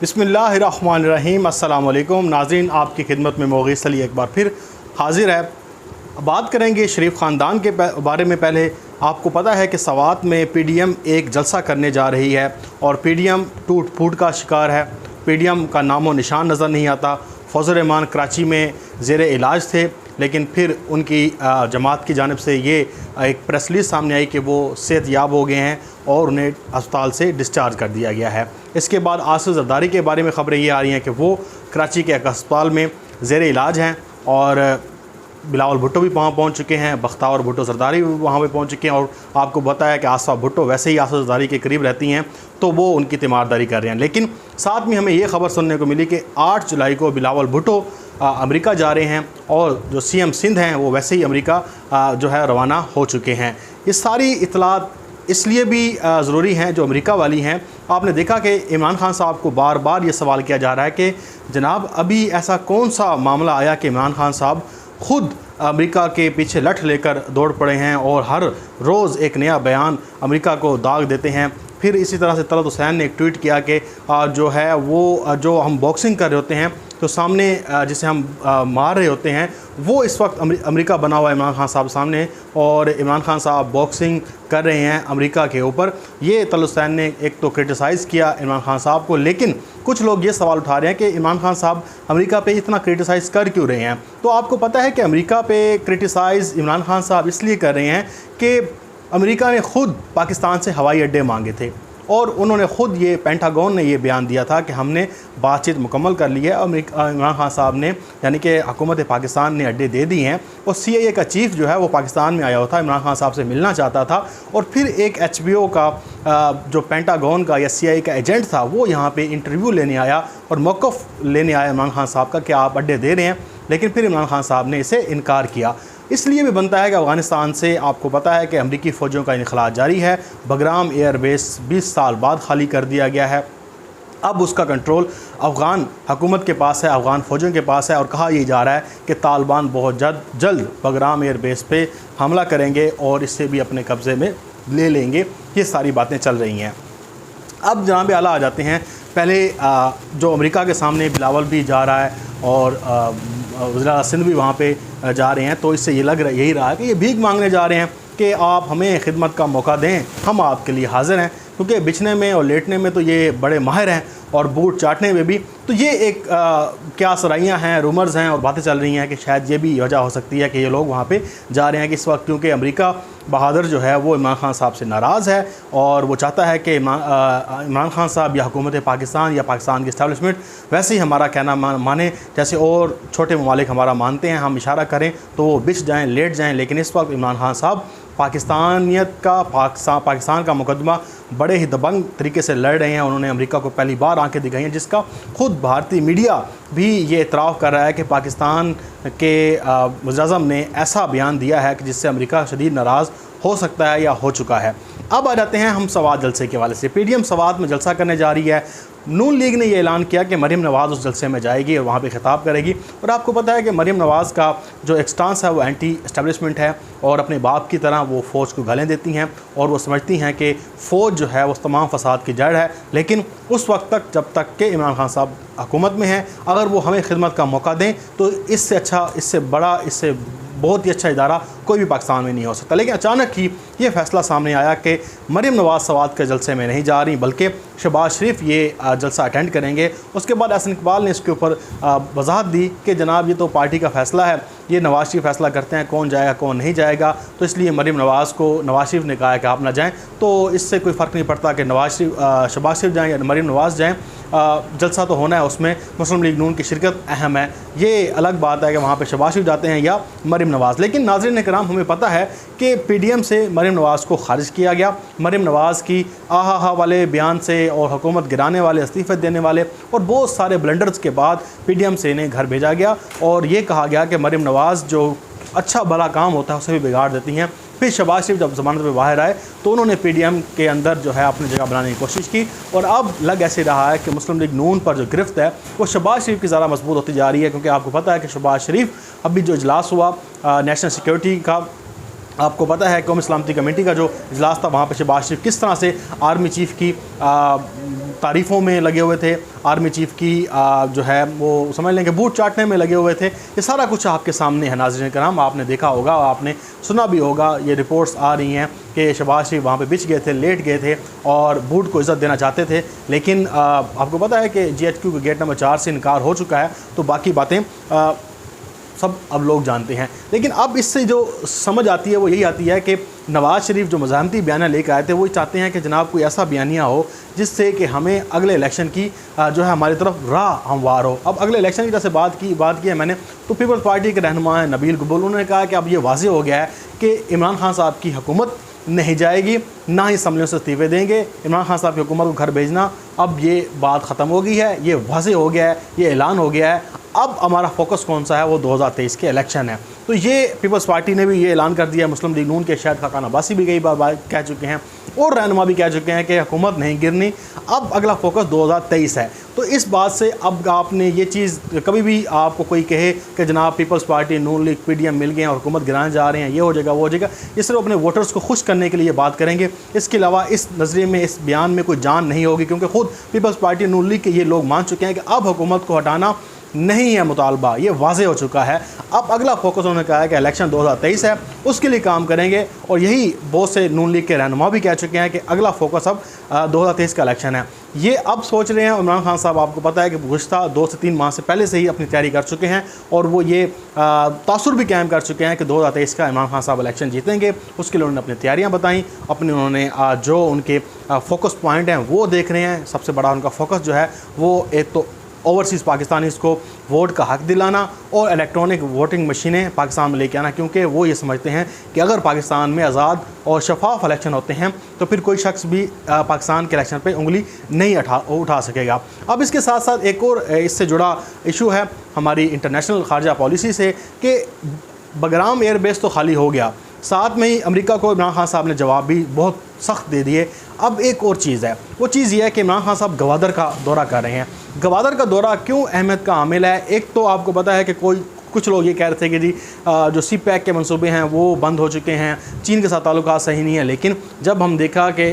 बिस्मिल्लाहिर्रहमानिर्रहीम। अस्सलाम वालेकुम नाज़रीन, आपकी खिदमत में मोगीस अली एक बार फिर हाजिर है। बात करेंगे शरीफ ख़ानदान के बारे में। पहले आपको पता है कि सवात में पीडीएम एक जलसा करने जा रही है और पीडीएम टूट फूट का शिकार है। पीडीएम का नामो निशान नज़र नहीं आता। फौज़ुर रहमान कराची में ज़ेरे इलाज थे, लेकिन फिर उनकी जमात की जानिब से ये एक प्रेस रिलीज़ सामने आई कि वो सेहतयाब हो गए हैं और उन्हें अस्पताल से डिस्चार्ज कर दिया गया है। इसके बाद आसिफ ज़रदारी के बारे में ख़बरें ये आ रही हैं कि वो कराची के एक अस्पताल में ज़ेरे इलाज हैं और बिलावल भुट्टो भी वहाँ पहुँच चुके हैं, बख्तावर भुट्टो ज़रदारी भी वहाँ पे पहुँच चुके हैं। और आपको बताया कि आसिफा भुट्टो वैसे ही आसिफ ज़रदारी के करीब रहती हैं, तो वो उनकी तीमारदारी कर रहे हैं। लेकिन साथ में हमें ये खबर सुनने को मिली कि 8 जुलाई को बिलावल भुट्टो अमेरिका जा रहे हैं और जो सीएम सिंध हैं वो वैसे ही अमेरिका जो है रवाना हो चुके हैं। ये सारी इतलात इसलिए भी ज़रूरी हैं जो अमेरिका वाली हैं। आपने देखा कि इमरान खान साहब को बार बार ये सवाल किया जा रहा है कि जनाब अभी ऐसा कौन सा मामला आया कि इमरान खान साहब ख़ुद अमेरिका के पीछे लठ लेकर दौड़ पड़े हैं और हर रोज़ एक नया बयान अमेरिका को दाग देते हैं। फिर इसी तरह से तलत हुसैन ने एक ट्वीट किया कि जो है वो जो हम बॉक्सिंग कर रहे होते हैं तो सामने जिसे हम मार रहे होते हैं वो इस वक्त अमेरिका बना हुआ है इमरान खान साहब सामने, और इमरान खान साहब बॉक्सिंग कर रहे हैं अमेरिका के ऊपर। ये तलत हुसैन ने एक तो क्रिटिसाइज़ किया इमरान खान साहब को, लेकिन कुछ लोग ये सवाल उठा रहे हैं कि इमरान खान साहब अमेरिका पे इतना क्रिटिसाइज़ कर क्यों रहे हैं। तो आपको पता है कि अमेरिका पे क्रिटिसाइज़ इमरान खान साहब इसलिए कर रहे हैं कि अमेरिका ने ख़ुद पाकिस्तान से हवाई अड्डे मांगे थे और उन्होंने ख़ुद ये पेंटागन ने ये बयान दिया था कि हमने बातचीत मुकम्मल कर ली है। इमरान खान साहब ने यानी कि हुकूमत पाकिस्तान ने अड्डे दे दिए हैं और CIA का चीफ़ जो है वो पाकिस्तान में आया हुआ था, इमरान खान साहब से मिलना चाहता था। और फिर एक HBO का जो पेंटागन का या CIA का एजेंट था वो यहाँ पे इंटरव्यू लेने आया और मौक़िफ़ लेने आया इमरान खान साहब का कि आप अड्डे दे रहे हैं, लेकिन फिर इमरान खान साहब ने इसे इनकार किया। इसलिए भी बनता है कि अफ़गानिस्तान से आपको पता है कि अमरीकी फ़ौजों का इनखला जारी है। बगराम एयरबेस 20 साल बाद खाली कर दिया गया है। अब उसका कंट्रोल अफ़गान हुकूमत के पास है, अफ़गान फ़ौजों के पास है और कहा यह जा रहा है कि तालिबान बहुत जल्द बगराम एयरबेस पे हमला करेंगे और इससे भी अपने कब्ज़े में ले लेंगे। ये सारी बातें चल रही हैं। अब जनाब आला आ जाते हैं। पहले जो अमेरिका के सामने बिलावल भी जा रहा है और वज़ीर सिंध भी वहाँ पे जा रहे हैं, तो इससे यही रहा है कि ये भीख मांगने जा रहे हैं कि आप हमें खिदमत का मौका दें, हम आपके लिए हाज़िर हैं। क्योंकि बिछने में और लेटने में तो ये बड़े माहिर हैं और बूट चाटने में भी। तो ये एक क्या सराइयाँ हैं, रूमर्स हैं और बातें चल रही हैं कि शायद ये भी वजह हो सकती है कि ये लोग वहाँ पे जा रहे हैं कि इस वक्त क्योंकि अमेरिका बहादुर जो है वो इमरान खान साहब से नाराज़ है और वो चाहता है कि इमरान खान साहब या हुकूमत पाकिस्तान या पाकिस्तान की इस्टेब्लिशमेंट वैसे ही हमारा कहना माने जैसे और छोटे ममालिक हमारा मानते हैं। हम इशारा करें तो वो बिछ जाएँ, लेट जाएँ। लेकिन इस वक्त इमरान खान साहब पाकिस्तानियत का पाकिस्तान का मुकदमा बड़े ही दबंग तरीके से लड़ रहे हैं। उन्होंने अमेरिका को पहली बार आंखें दिखाई हैं, जिसका ख़ुद भारतीय मीडिया भी ये इतराफ़ कर रहा है कि पाकिस्तान के वज़ीर-ए-आज़म ने ऐसा बयान दिया है कि जिससे अमेरिका शदीद नाराज़ हो सकता है या हो चुका है। अब आ जाते हैं हम सवात जलसे के हवाले से। पीडीएम सवात में जलसा करने जा रही है। नून लीग ने यह ऐलान किया कि मरीम नवाज़ उस जलसे में जाएगी और वहाँ पे खिताब करेगी। और आपको पता है कि मरीम नवाज़ का जो एक स्टांस है वो एंटी एस्टेब्लिशमेंट है और अपने बाप की तरह वो फ़ौज को गालें देती हैं और वो समझती हैं कि फ़ौज जो है वो तमाम फसाद की जड़ है। लेकिन उस वक्त तक जब तक कि इमरान खान साहब हुकूमत में हैं, अगर वो हमें खिदमत का मौका दें तो इससे अच्छा, इससे बड़ा, इससे बहुत ही अच्छा इदारा कोई भी पाकिस्तान में नहीं हो सकता। लेकिन अचानक ही ये फ़ैसला सामने आया कि मरीम नवाज़ सवात के जलसे में नहीं जा रही, बल्कि शहबाज शरीफ ये जलसा अटेंड करेंगे। उसके बाद एहसन इकबाल ने इसके ऊपर वजाहत दी कि जनाब ये तो पार्टी का फ़ैसला है, ये नवाज़ शरीफ फ़ैसला करते हैं कौन जाएगा कौन नहीं जाएगा। तो इसलिए मरीम नवाज़ को नवाज़ शरीफ ने कहा है कि आप ना जाएँ, तो इससे कोई फ़र्क नहीं पड़ता कि शहबाज शरीफ जाएँ या मरीम नवाज़ जाएँ। जलसा तो होना है, उसमें मुस्लिम लीग नून की शिरकत अहम है। ये अलग बात है कि वहाँ पे शहबाज शरीफ जाते हैं या मरीम नवाज़। लेकिन नाज़रीन कराम, हमें पता है कि पीडीएम से मरीम नवाज़ को खारिज किया गया। मरीम नवाज़ की आहा वाले बयान से और हुकूमत गिराने वाले, इस्तीफ़े देने वाले और बहुत सारे ब्लंडर्स के बाद पीडीएम से इन्हें घर भेजा गया और ये कहा गया कि मरीम नवाज़ जो अच्छा भला काम होता है उसे भी बिगाड़ देती हैं। फिर शहबाज शरीफ जब ज़मानत पे बाहर आए तो उन्होंने पीडीएम के अंदर जो है अपनी जगह बनाने की कोशिश की और अब लग ऐसे रहा है कि मुस्लिम लीग नून पर जो गिरफ्त है वो शहबाज शरीफ की ज़्यादा मजबूत होती जा रही है। क्योंकि आपको पता है कि शहबाज शरीफ अभी जो इजलास हुआ नेशनल सिक्योरिटी का, आपको पता है कौमी सलामती कमेटी का जो इजलास था, वहाँ पर शहबाज शरीफ किस तरह से आर्मी चीफ़ की तारीफ़ों में लगे हुए थे, आर्मी चीफ़ की जो है वो समझ लें कि बूट चाटने में लगे हुए थे। ये सारा कुछ आपके सामने है नाज़रीन कराम, आपने देखा होगा, आपने सुना भी होगा। ये रिपोर्ट्स आ रही हैं कि शहबाज शरीफ वहाँ पे बिछ गए थे, लेट गए थे और बूट को इज़्ज़त देना चाहते थे, लेकिन आपको पता है कि GHQ के गेट नंबर 4 से इनकार हो चुका है। तो बाकी बातें सब अब लोग जानते हैं। लेकिन अब इससे जो समझ आती है वो यही आती है कि नवाज़ शरीफ जो मज़ाहमती बयान लेकर आए थे वो चाहते हैं कि जनाब कोई ऐसा बयानिया हो जिससे कि हमें अगले इलेक्शन की जो है हमारी तरफ राह हमवार हो। अब अगले इलेक्शन की जैसे बात की है मैंने, तो पीपल्स पार्टी के रहनुमा हैं नबील गबूल, उन्होंने कहा कि अब ये वाज़ेह हो गया है कि इमरान खान साहब की हुकूमत नहीं जाएगी, ना ही असम्बलियों से इस्तीफ़े देंगे। इमरान खान साहब की हुकूमत को घर भेजना, अब ये बात ख़त्म हो गई है, ये वाज़ेह हो गया है, ये ऐलान हो गया है। अब हमारा फोकस कौन सा है, वो 2023 के इलेक्शन है। तो ये पीपल्स पार्टी ने भी ये ऐलान कर दिया, मुस्लिम लीग नून के शायद खाकान अब्बासी भी कई बार कह चुके हैं और रहनुमा भी कह चुके हैं कि हुकूमत नहीं गिरनी, अब अगला फोकस 2023 है। तो इस बात से अब आपने ये चीज़, कभी भी आपको कोई कहे कि जनाब पीपल्स पार्टी, नून लीग, PDM मिल गए हैं और हुकूमत गिराने जा रहे हैं, ये हो जाएगा वो हो जाएगा, ये सिर्फ अपने वोटर्स को खुश करने के लिए बात करेंगे। इसके अलावा इस नज़रिए में, इस बयान में कोई जान नहीं होगी, क्योंकि ख़ुद पीपल्स पार्टी, नून लीग के ये लोग मान चुके हैं कि अब हुकूमत को हटाना नहीं है मुतालबा, ये वाज़ेह हो चुका है। अब अगला फोकस उन्होंने कहा है कि इलेक्शन 2023 है, उसके लिए काम करेंगे। और यही बहुत से नून लीग के रहनुमा भी कह चुके हैं कि अगला फोकस अब 2023 का इलेक्शन है। ये अब सोच रहे हैं। इमरान खान साहब, आपको पता है कि गुज़श्ता 2 से 3 माह से पहले से ही अपनी तैयारी कर चुके हैं और वो ये तासुर भी कायम कर चुके हैं कि 2023 का इमरान खान साहब इलेक्शन जीतेंगे। उसके लिए उन्होंने अपनी तैयारियाँ बताई, उन्होंने जो उनके फोकस पॉइंट हैं वो देख रहे हैं। सबसे बड़ा उनका फोकस जो है वो एक तो ओवरसीज़ पाकिस्तानीज़ को वोट का हक़ दिलाना और इलेक्ट्रॉनिक वोटिंग मशीनें पाकिस्तान में लेके आना, क्योंकि वो ये समझते हैं कि अगर पाकिस्तान में आज़ाद और शफाफ इलेक्शन होते हैं तो फिर कोई शख्स भी पाकिस्तान के इलेक्शन पे उंगली नहीं उठा सकेगा। अब इसके साथ साथ एक और इससे जुड़ा इशू है हमारी इंटरनेशनल खारजा पॉलिसी से कि बगराम एयरबेस तो खाली हो गया, साथ में ही अमेरिका को इमरान खान साहब ने जवाब भी बहुत सख्त दे दिए। अब एक और चीज़ है, वो चीज़ ये है कि इमरान खान साहब गवादर का दौरा कर रहे हैं। गवादर का दौरा क्यों अहमियत का हामिल है? एक तो आपको पता है कि कुछ लोग ये कह रहे थे कि जी जो CPEC के मंसूबे हैं वो बंद हो चुके हैं, चीन के साथ ताल्लुकात सही नहीं है। लेकिन जब हम देखा कि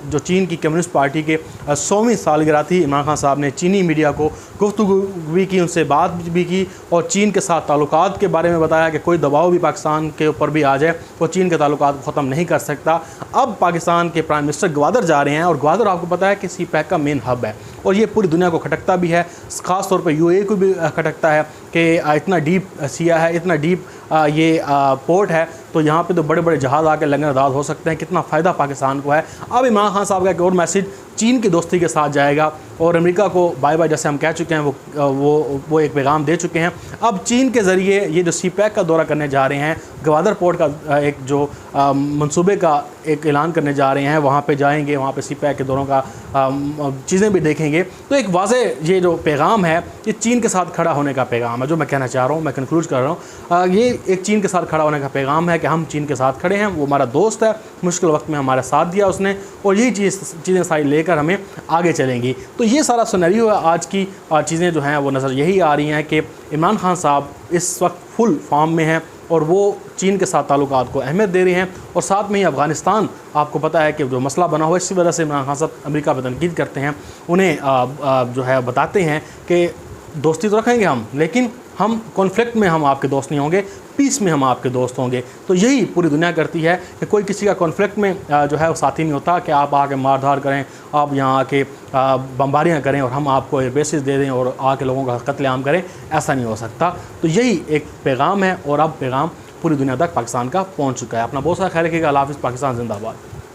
जो चीन की कम्युनिस्ट पार्टी के 100वीं सालगिरह थी, इमरान खान साहब ने चीनी मीडिया को गुफ्तगू भी की, उनसे बात भी की और चीन के साथ ताल्लुकात के बारे में बताया कि कोई दबाव भी पाकिस्तान के ऊपर भी आ जाए वो चीन के ताल्लुकात को ख़त्म नहीं कर सकता। अब पाकिस्तान के प्राइम मिनिस्टर ग्वादर जा रहे हैं और ग्वादर आपको पता है कि CPEC का मेन हब है और ये पूरी दुनिया को खटकता भी है, ख़ास तौर पर UAE को भी खटकता है कि इतना डीप सिया है, इतना डीप ये पोर्ट है, तो यहाँ पे तो बड़े बड़े जहाज़ आके लंगरदाज हो सकते हैं। कितना फ़ायदा पाकिस्तान को है। अब इमरान खान साहब का एक और मैसेज चीन की दोस्ती के साथ जाएगा और अमेरिका को बाय बाय जैसे हम कह चुके हैं, वो एक पैगाम दे चुके हैं। अब चीन के ज़रिए ये जो CPEC का दौरा करने जा रहे हैं, ग्वादर पोर्ट का एक जो मंसूबे का एक ऐलान करने जा रहे हैं, वहाँ पे जाएंगे, वहाँ पे CPEC के दौरों का चीज़ें भी देखेंगे। तो एक वाज़ेह ये जो पैगाम है ये चीन के साथ खड़ा होने का पैगाम है, जो मैं कहना चाह रहा हूँ, मैं कंक्लूड कर रहा हूँ। ये एक चीन के साथ खड़ा होने का पैगाम है कि हम चीन के साथ खड़े हैं, वो हमारा दोस्त है, मुश्किल वक्त में हमारा साथ दिया उसने और यही चीज़ें सारी लेकर हमें आगे चलेंगी। तो ये सारा सिनेरियो है। आज की चीज़ें जो हैं वो नज़र यही आ रही हैं कि इमरान खान साहब इस वक्त फुल फॉर्म में हैं और वो चीन के साथ ताल्लुकात को अहमियत दे रहे हैं और साथ में ही अफ़गानिस्तान, आपको पता है कि जो मसला बना हुआ है इसी वजह से इमरान खान साहब अमेरिका पर तनकीद करते हैं, उन्हें जो है बताते हैं कि दोस्ती तो रखेंगे हम, लेकिन हम कॉन्फ्लिक्ट में हम आपके दोस्त नहीं होंगे, पीस में हम आपके दोस्त होंगे। तो यही पूरी दुनिया करती है कि कोई किसी का कॉन्फ्लिक्ट में जो है वो साथी नहीं होता कि आप आके मारधार करें, आप यहाँ आके बमबारियाँ करें और हम आपको एयरबेसेस दे दें और आके लोगों का कत्लेआम करें, ऐसा नहीं हो सकता। तो यही एक पैगाम है और अब पैगाम पूरी दुनिया तक पाकिस्तान का पहुँच चुका है। अपना बहुत सारा ख्याल रखिएगा। अल्लाह हाफ़िज़। पाकिस्तान जिंदाबाद।